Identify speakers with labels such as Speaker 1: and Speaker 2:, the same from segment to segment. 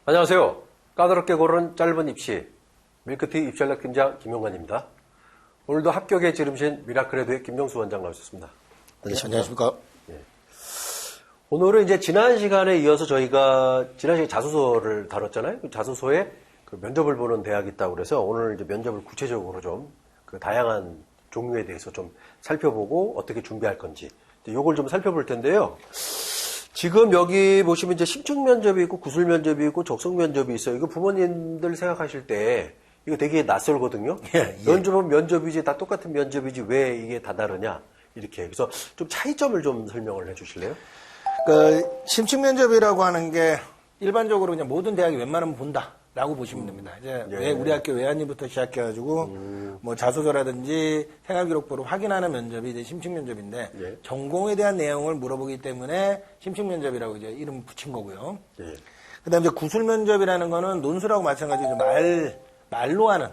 Speaker 1: 안녕하세요. 까다롭게 고른 짧은 입시 밀크티 입시전략 팀장 김용관입니다. 오늘도 합격의 지름신 미라클에드의 김정수 원장 나오셨습니다.
Speaker 2: 안녕하십니까.
Speaker 1: 예. 오늘은 이제 지난 시간에 이어서 저희가 지난 시간에 자소서를 다뤘잖아요. 그 자소서에 그 면접을 보는 대학이 있다고 그래서 오늘 이제 면접을 구체적으로 좀 그 다양한 종류에 대해서 좀 살펴보고 어떻게 준비할 건지 요걸 좀 살펴볼 텐데요. 지금 여기 보시면 이제 심층 면접이 있고 구술 면접이 있고 적성 면접이 있어요. 이거 부모님들 생각하실 때 이거 되게 낯설거든요. 면접은 면접이지 다 똑같은 면접이지 왜 이게 다 다르냐 이렇게. 그래서 좀 차이점을 좀 설명을 해주실래요?
Speaker 2: 그 심층 면접이라고 하는 게 일반적으로 그냥 모든 대학이 웬만하면 본다라고 보시면 됩니다. 이제
Speaker 1: 예.
Speaker 2: 왜 우리 학교 외환위부터 시작해가지고 뭐 자소서라든지 생활기록부를 확인하는 면접이 이제 심층 면접인데
Speaker 1: 예.
Speaker 2: 전공에 대한 내용을 물어보기 때문에 심층 면접이라고 이제 이름 붙인 거고요.
Speaker 1: 예.
Speaker 2: 그다음에 이제 구술 면접이라는 거는 논술하고 마찬가지로 말로 하는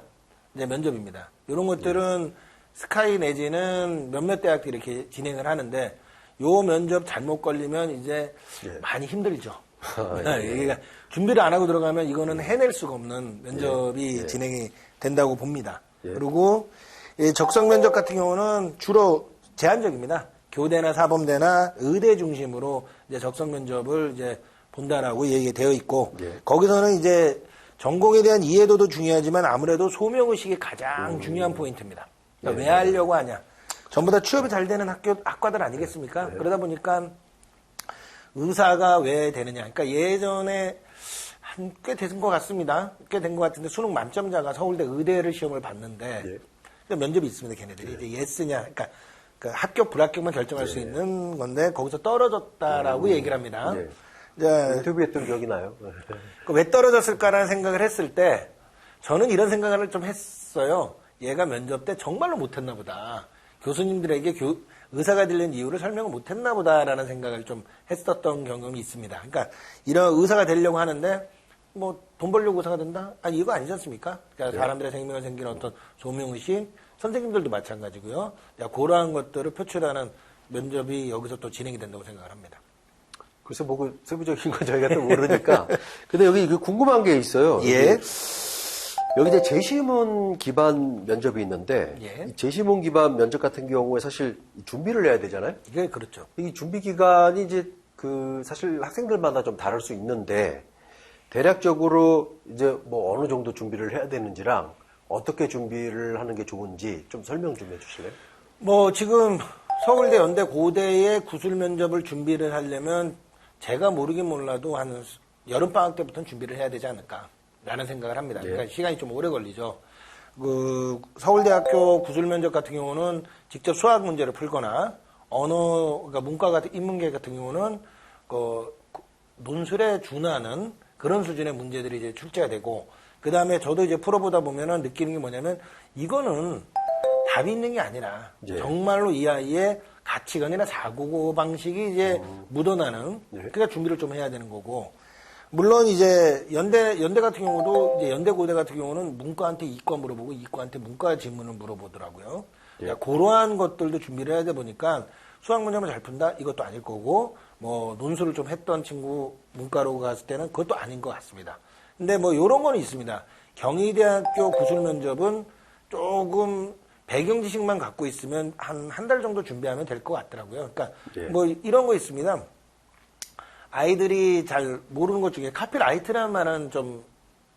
Speaker 2: 이제 면접입니다. 이런 것들은 스카이 내지는 몇몇 대학들이 이렇게 진행을 하는데 요 면접 잘못 걸리면 이제
Speaker 1: 예.
Speaker 2: 많이 힘들죠.
Speaker 1: 예.
Speaker 2: 그러니까 준비를 안 하고 들어가면 이거는 해낼 수가 없는 면접이
Speaker 1: 예.
Speaker 2: 진행이 된다고 봅니다.
Speaker 1: 예.
Speaker 2: 그리고 이 적성 면접 같은 경우는 주로 제한적입니다. 교대나 사범대나 의대 중심으로 이제 적성 면접을 이제 본다라고 얘기되어 있고
Speaker 1: 예.
Speaker 2: 거기서는 이제 전공에 대한 이해도도 중요하지만 아무래도 소명의식이 가장 중요한 포인트입니다. 그러니까
Speaker 1: 예.
Speaker 2: 왜 하려고 하냐. 전부 다 취업이 잘 되는 학과들 아니겠습니까?
Speaker 1: 예.
Speaker 2: 그러다 보니까 의사가 왜 되느냐. 그러니까 예전에 꽤 된 것 같습니다. 꽤 된 것 같은데 수능 만점자가 서울대 의대를 시험을 봤는데
Speaker 1: 예.
Speaker 2: 그러니까 면접이 있습니다. 걔네들이. 이제 예스냐. 그러니까 그 합격, 불합격만 결정할 수 있는 건데 거기서 떨어졌다라고 얘기를 합니다.
Speaker 1: 예.
Speaker 2: 이제
Speaker 1: 인터뷰했던 기억이 나요.
Speaker 2: 왜 떨어졌을까라는 생각을 했을 때 저는 이런 생각을 좀 했어요. 얘가 면접 때 정말로 못했나 보다. 교수님들에게 의사가 되려는 이유를 설명을 못했나 보다라는 생각을 좀 했었던 경험이 있습니다. 그러니까 이런 의사가 되려고 하는데 뭐 돈 벌려고 의사가 된다? 아니 이거 아니지 않습니까? 그러니까 사람들의 생명을 생기는 어떤 소명의식, 선생님들도 마찬가지고요. 그러한 것들을 표출하는 면접이 여기서 또 진행이 된다고 생각을 합니다.
Speaker 1: 글쎄 뭐 세부적인 건 저희가 또 모르니까. 근데 여기 궁금한 게 있어요.
Speaker 2: 예.
Speaker 1: 여기 이제 제시문 기반 면접이 있는데
Speaker 2: 예.
Speaker 1: 이 제시문 기반 면접 같은 경우에 사실 준비를 해야 되잖아요.
Speaker 2: 이게 그렇죠.
Speaker 1: 이 준비 기간이 이제 그 사실 학생들마다 좀 다를 수 있는데 대략적으로 이제 뭐 어느 정도 준비를 해야 되는지랑 어떻게 준비를 하는 게 좋은지 좀 설명 좀 해주실래요?
Speaker 2: 뭐 지금 서울대, 연대, 고대의 구술 면접을 준비를 하려면 제가 모르긴 몰라도 한 여름방학 때부터는 준비를 해야 되지 않을까라는 생각을 합니다.
Speaker 1: 예.
Speaker 2: 그러니까 시간이 좀 오래 걸리죠. 그 서울대학교 구술 면접 같은 경우는 직접 수학 문제를 풀거나 그러니까 문과 같은 인문계 같은 경우는 그 논술에 준하는 그런 수준의 문제들이 이제 출제가 되고 그 다음에 저도 이제 풀어보다 보면은 느끼는 게 뭐냐면 이거는 답이 있는 게 아니라
Speaker 1: 예.
Speaker 2: 정말로 이 아이의 가치관이나 사고 방식이 이제 묻어나는
Speaker 1: 예.
Speaker 2: 그러니까 준비를 좀 해야 되는 거고 물론 이제 연대 같은 경우도 이제 연대 고대 같은 경우는 문과한테 이과 물어보고 이과한테 문과 질문을 물어보더라고요. 그러니까 그러한 것들도 준비를 해야 돼 보니까 수학 문제만 잘 푼다 이것도 아닐 거고 뭐 논술을 좀 했던 친구 문과로 갔을 때는 그것도 아닌 것 같습니다. 근데 뭐 이런 거는 있습니다. 경희대학교 구술 면접은 조금 배경 지식만 갖고 있으면 한 달 정도 준비하면 될 것 같더라고요. 그러니까
Speaker 1: 예.
Speaker 2: 뭐 이런 거 있습니다. 아이들이 잘 모르는 것 중에 카피라이트라는 말은 좀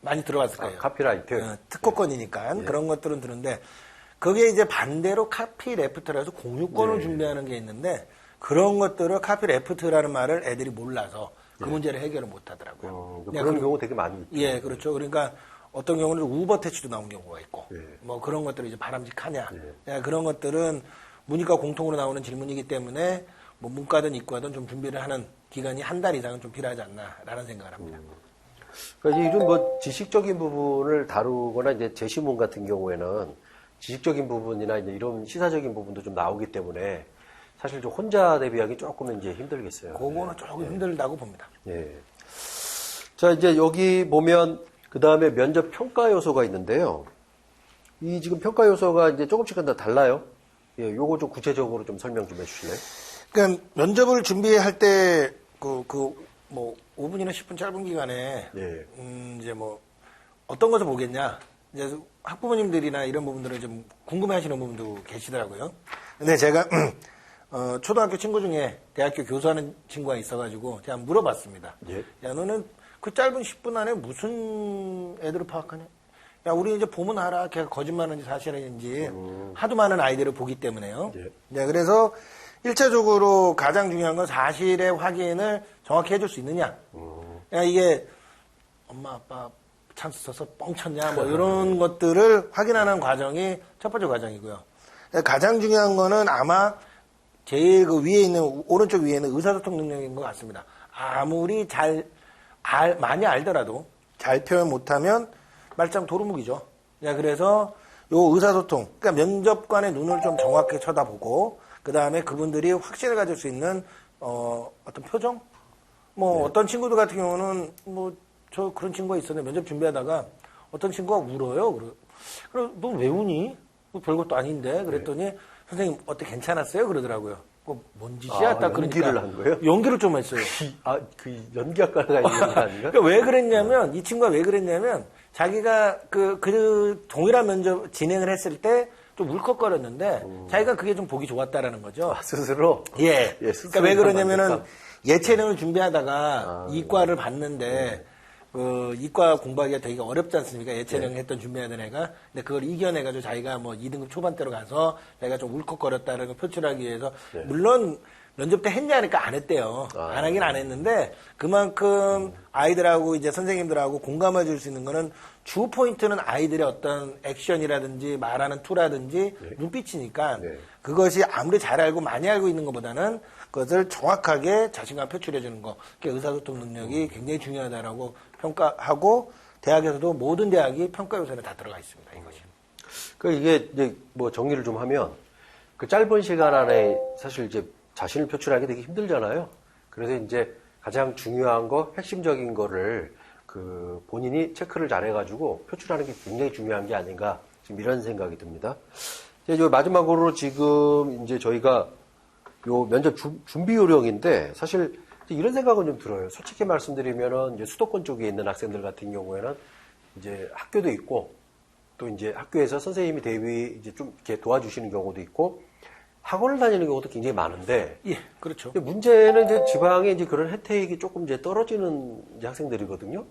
Speaker 2: 많이 들어봤을 거예요.
Speaker 1: 카피라이트.
Speaker 2: 특허권이니까
Speaker 1: 예.
Speaker 2: 그런 것들은 드는데 그게 이제 반대로 카피레프트라서 공유권을
Speaker 1: 예.
Speaker 2: 준비하는 게 있는데 그런 것들을 카피레프트라는 말을 애들이 몰라서 그 문제를 해결을 못 하더라고요.
Speaker 1: 그런 경우 되게 많이 있죠.
Speaker 2: 예, 그렇죠. 그러니까 어떤 경우는 우버 퇴치도 나온 경우가 있고,
Speaker 1: 예.
Speaker 2: 뭐 그런 것들이 이제 바람직하냐. 예, 그런 것들은 문이과 공통으로 나오는 질문이기 때문에 뭐 문과든 이과든 좀 준비를 하는 기간이 한 달 이상은 좀 필요하지 않나라는 생각을 합니다.
Speaker 1: 그러니까 이런 뭐 지식적인 부분을 다루거나 이제 제시문 같은 경우에는 지식적인 부분이나 이제 이런 시사적인 부분도 좀 나오기 때문에 사실 좀 혼자 대비하기 조금 이제 힘들겠어요.
Speaker 2: 그거는 조금 힘들다고 봅니다.
Speaker 1: 예. 자, 이제 여기 보면 그 다음에 면접 평가 요소가 있는데요. 이 지금 평가 요소가 이제 조금씩 다 달라요. 예, 요거 좀 구체적으로 좀 설명 좀 해주실래요?
Speaker 2: 그러니까 면접을 준비할 때 뭐 5분이나 10분 짧은 기간에
Speaker 1: 예.
Speaker 2: 이제 뭐 어떤 것을 보겠냐. 이제 학부모님들이나 이런 부분들을 좀 궁금해하시는 부분도 계시더라고요. 근데 제가 초등학교 친구 중에 대학교 교수하는 친구가 있어가지고 제가 물어봤습니다.
Speaker 1: 예.
Speaker 2: 야, 너는 그 짧은 10분 안에 무슨 애들을 파악하냐? 야, 우리 이제 보면 알아. 걔가 거짓말하는지 사실인지 하도 많은 아이들을 보기 때문에요.
Speaker 1: 예.
Speaker 2: 네, 그래서 1차적으로 가장 중요한 건 사실의 확인을 정확히 해줄 수 있느냐. 야, 이게 엄마, 아빠 찬스 써서 뻥 쳤냐. 뭐 이런 것들을 확인하는 과정이 첫 번째 과정이고요. 가장 중요한 거는 아마 제일 그 위에 있는, 오른쪽 위에 있는 의사소통 능력인 것 같습니다. 아무리 많이 알더라도 잘 표현 못하면 말짱 도루묵이죠. 야, 그래서 요 의사소통, 그러니까 면접관의 눈을 좀 정확하게 쳐다보고, 그 다음에 그분들이 확신을 가질 수 있는, 어떤 표정? 뭐, 어떤 친구들 같은 경우는, 뭐, 저 그런 친구가 있었는데 면접 준비하다가 어떤 친구가 울어요. 그래, 너 왜 우니? 뭐 별것도 아닌데. 그랬더니, 선생님, 어때 괜찮았어요? 그러더라고요. 뭔 짓이야? 딱 그러니까.
Speaker 1: 연기를 한 거예요?
Speaker 2: 연기를 좀 했어요.
Speaker 1: 그 연기학과가 있는 거 아닌가?
Speaker 2: 그러니까 왜 그랬냐면, 이 친구가 왜 그랬냐면, 자기가 그 동일한 면접 진행을 했을 때 좀 울컥거렸는데, 자기가 그게 좀 보기 좋았다라는 거죠.
Speaker 1: 스스로?
Speaker 2: 예.
Speaker 1: 스스로
Speaker 2: 그러니까 왜 그러냐면은,
Speaker 1: 만족감.
Speaker 2: 예체능을 준비하다가 이과를 봤는데, 그 이과 공부하기가 되게 어렵지 않습니까? 예체능 했던 준비하던 애가. 근데 그걸 이겨내가지고 자기가 뭐 2등급 초반대로 가서 자기가 좀 울컥거렸다는 걸 표출하기 위해서. 물론 면접 때 했냐 하니까 안 했대요. 안 하긴 안 했는데 그만큼 아이들하고 이제 선생님들하고 공감해 줄 수 있는 거는 주 포인트는 아이들의 어떤 액션이라든지 말하는 투라든지 눈빛이니까 그것이 아무리 잘 알고 많이 알고 있는 것보다는 그것을 정확하게 자신감 표출해 주는 거. 그게 의사소통 능력이 굉장히 중요하다라고 평가하고 대학에서도 모든 대학이 평가 요소에 다 들어가 있습니다. 이것이.
Speaker 1: 그 이게 이제 뭐 정리를 좀 하면 그 짧은 시간 안에 사실 이제 자신을 표출하기 되게 힘들잖아요. 그래서 이제 가장 중요한 거, 핵심적인 거를 그 본인이 체크를 잘 해가지고 표출하는 게 굉장히 중요한 게 아닌가 지금 이런 생각이 듭니다. 이제 마지막으로 지금 이제 저희가 요 면접 준비 요령인데 사실 이런 생각은 좀 들어요. 솔직히 말씀드리면은 이제 수도권 쪽에 있는 학생들 같은 경우에는 이제 학교도 있고 또 이제 학교에서 선생님이 대비 이제 좀 이렇게 도와주시는 경우도 있고 학원을 다니는 경우도 굉장히 많은데.
Speaker 2: 예, 그렇죠.
Speaker 1: 근데 문제는 이제 지방에 이제 그런 혜택이 조금 이제 떨어지는 이제 학생들이거든요.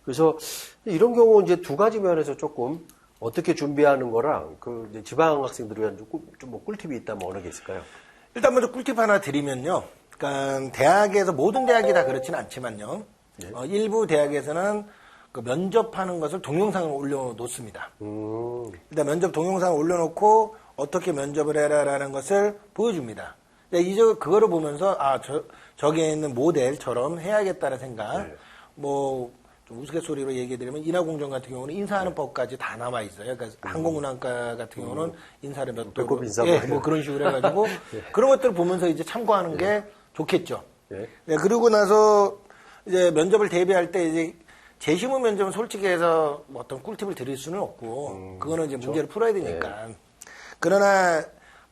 Speaker 1: 그래서 이런 경우 이제 두 가지 면에서 조금 어떻게 준비하는 거랑 그 이제 지방 학생들을 위한 좀 뭐 꿀팁이 있다면 어느 게 있을까요?
Speaker 2: 일단 먼저 꿀팁 하나 드리면요. 그러니까 대학에서 모든 대학이 다 그렇지는 않지만요. 일부 대학에서는 그 면접하는 것을 동영상을 올려놓습니다. 일단 면접 동영상을 올려놓고 어떻게 면접을 해라라는 것을 보여줍니다. 이제 그거를 보면서 저기에 있는 모델처럼 해야겠다는 생각. 뭐 좀 우스갯소리로 얘기해드리면 인하공정 같은 경우는 인사하는 법까지 다 남아 있어요. 그러니까 항공운항과 같은 경우는 인사를 몇 도로,
Speaker 1: 배꼽 인사
Speaker 2: 뭐 그런 식으로 해가지고 그런 것들을 보면서 이제 참고하는 게 좋겠죠.
Speaker 1: 예.
Speaker 2: 네, 그리고 나서 이제 면접을 대비할 때 이제 재시험 면접은 솔직히 해서 뭐 어떤 꿀팁을 드릴 수는 없고 그거는 이제 문제를 풀어야 되니까. 그러나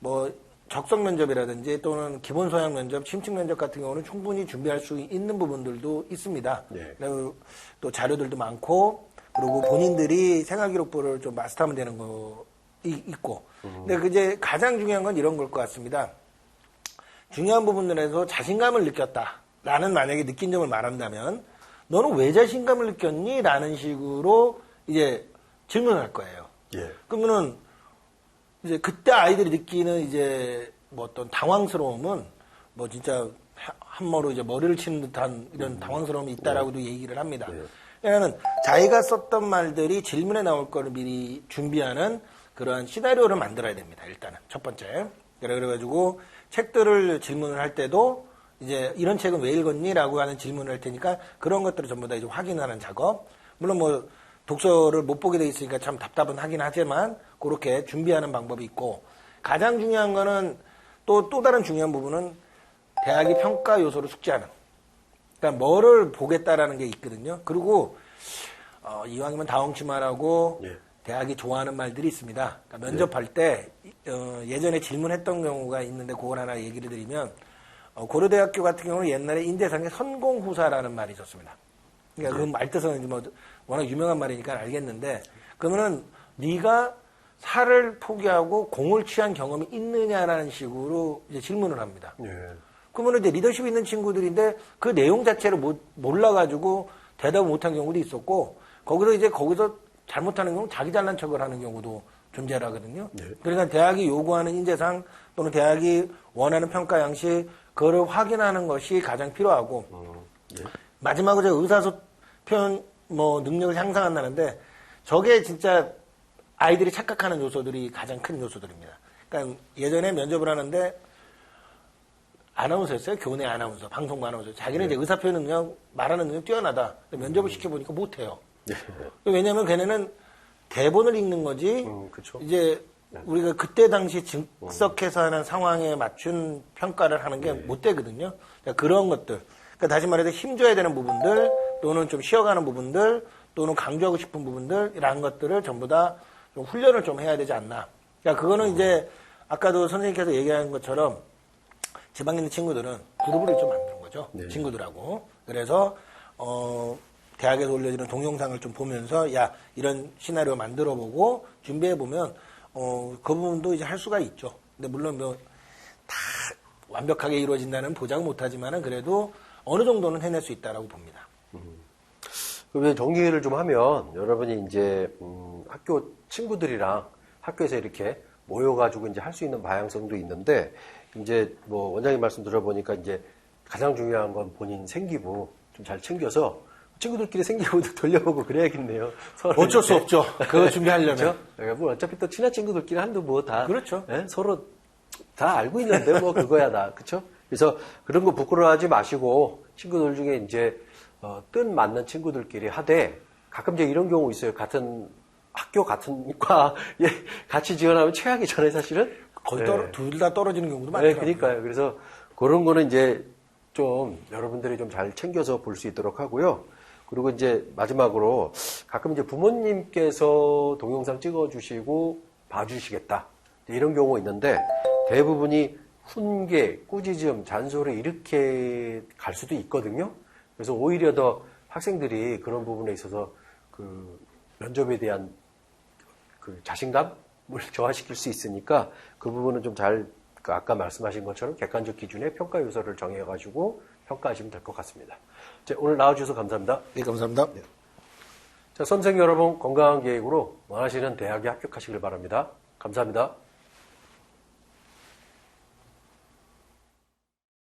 Speaker 2: 뭐 적성 면접이라든지 또는 기본 소양 면접, 심층 면접 같은 경우는 충분히 준비할 수 있는 부분들도 있습니다. 그리고 또 자료들도 많고 그리고 본인들이 생활기록부를 좀 마스터하면 되는 거 있고. 근데 이제 가장 중요한 건 이런 걸 것 같습니다. 중요한 부분들에서 자신감을 느꼈다라는 만약에 느낀 점을 말한다면 너는 왜 자신감을 느꼈니? 라는 식으로 이제 질문을 할 거예요. 그러면은 이제 그때 아이들이 느끼는 이제 뭐 어떤 당황스러움은 뭐 진짜 한머로 이제 머리를 치는 듯한 이런 당황스러움이 있다라고도 얘기를 합니다. 왜냐하면 자기가 썼던 말들이 질문에 나올 거를 미리 준비하는 그러한 시나리오를 만들어야 됩니다. 일단은 첫 번째. 그래가지고 책들을 질문을 할 때도 이제 이런 책은 왜 읽었니? 라고 하는 질문을 할 테니까 그런 것들을 전부 다 이제 확인하는 작업. 물론 뭐 독서를 못 보게 돼 있으니까 참 답답은 하긴 하지만 그렇게 준비하는 방법이 있고 가장 중요한 거는 또 다른 중요한 부분은 대학이 평가 요소를 숙지하는. 그러니까 뭐를 보겠다라는 게 있거든요. 그리고 이왕이면 다홍치 말하고 대학이 좋아하는 말들이 있습니다. 그러니까 면접할 때 예전에 질문했던 경우가 있는데 그걸 하나 얘기를 드리면 고려대학교 같은 경우는 옛날에 인재상에 선공후사라는 말이 있었습니다. 그러니까 그 말 뜻은 이제 뭐 워낙 유명한 말이니까 알겠는데, 그러면은 네가 살을 포기하고 공을 취한 경험이 있느냐라는 식으로 이제 질문을 합니다.
Speaker 1: 예.
Speaker 2: 그러면 이제 리더십 있는 친구들인데 그 내용 자체를 몰라가지고 대답을 못한 경우도 있었고, 거기서 잘못하는 경우 자기 잘난 척을 하는 경우도 존재를 하거든요.
Speaker 1: 네.
Speaker 2: 그러니까 대학이 요구하는 인재상 또는 대학이 원하는 평가 양식, 그거를 확인하는 것이 가장 필요하고,
Speaker 1: 예.
Speaker 2: 마지막으로 제가 의사소통 능력을 향상한다는데, 저게 진짜 아이들이 착각하는 요소들이 가장 큰 요소들입니다. 그러니까 예전에 면접을 하는데 아나운서였어요. 교내 아나운서, 방송부 아나운서. 자기는 이제 의사표현 능력, 말하는 능력 뛰어나다. 면접을 시켜보니까 못해요. 왜냐하면 걔네는 대본을 읽는 거지,
Speaker 1: 그쵸.
Speaker 2: 이제 우리가 그때 당시 즉석해서 하는 상황에 맞춘 평가를 하는 게 못 되거든요. 그러니까 그런 것들. 그러니까 다시 말해서 힘줘야 되는 부분들, 또는 좀 쉬어가는 부분들, 또는 강조하고 싶은 부분들, 이런 것들을 전부 다 좀 훈련을 좀 해야 되지 않나. 그러니까 그거는 이제 아까도 선생님께서 얘기한 것처럼 지방에 있는 친구들은 그룹을 좀 만드는 거죠.
Speaker 1: 네.
Speaker 2: 친구들하고. 그래서 대학에서 올려지는 동영상을 좀 보면서 이런 시나리오 만들어보고 준비해보면 그 부분도 이제 할 수가 있죠. 근데 물론 다 완벽하게 이루어진다는 보장은 못하지만은 그래도 어느 정도는 해낼 수 있다라고 봅니다.
Speaker 1: 그러면 정리를 좀 하면 여러분이 이제 학교 친구들이랑 학교에서 이렇게 모여가지고 이제 할 수 있는 방향성도 있는데, 이제 뭐 원장님 말씀 들어보니까 이제 가장 중요한 건 본인 생기부 좀 잘 챙겨서 친구들끼리 생기부도 돌려보고 그래야겠네요. 서로
Speaker 2: 어쩔 수 없죠. 그거 준비하려면.
Speaker 1: 그렇죠? 그러니까 뭐 어차피 또 친한 친구들끼리 한두 뭐 다
Speaker 2: 그렇죠.
Speaker 1: 서로 다 알고 있는데 뭐 그거야 다 그렇죠? 그래서 그런 거 부끄러워하지 마시고 친구들 중에 이제 뜻 맞는 친구들끼리 하되, 가끔 이제 이런 경우 있어요. 같은 학교 같은 과 같이 지원하면 최악이 전에 사실은
Speaker 2: 거의 둘 다 떨어지는 경우도 많더라고요.
Speaker 1: 네, 그러니까요. 그래서 그런 거는 이제 좀 여러분들이 좀 잘 챙겨서 볼 수 있도록 하고요. 그리고 이제 마지막으로 가끔 이제 부모님께서 동영상 찍어주시고 봐주시겠다 이런 경우가 있는데, 대부분이 훈계, 꾸짖음, 잔소리 이렇게 갈 수도 있거든요. 그래서 오히려 더 학생들이 그런 부분에 있어서 그 면접에 대한 그 자신감을 저하시킬 수 있으니까 그 부분은 좀 잘, 아까 말씀하신 것처럼 객관적 기준의 평가 요소를 정해가지고 평가하시면 될 것 같습니다. 자, 오늘 나와주셔서 감사합니다.
Speaker 2: 네, 감사합니다.
Speaker 1: 자, 수험생 여러분, 건강한 계획으로 원하시는 대학에 합격하시길 바랍니다. 감사합니다.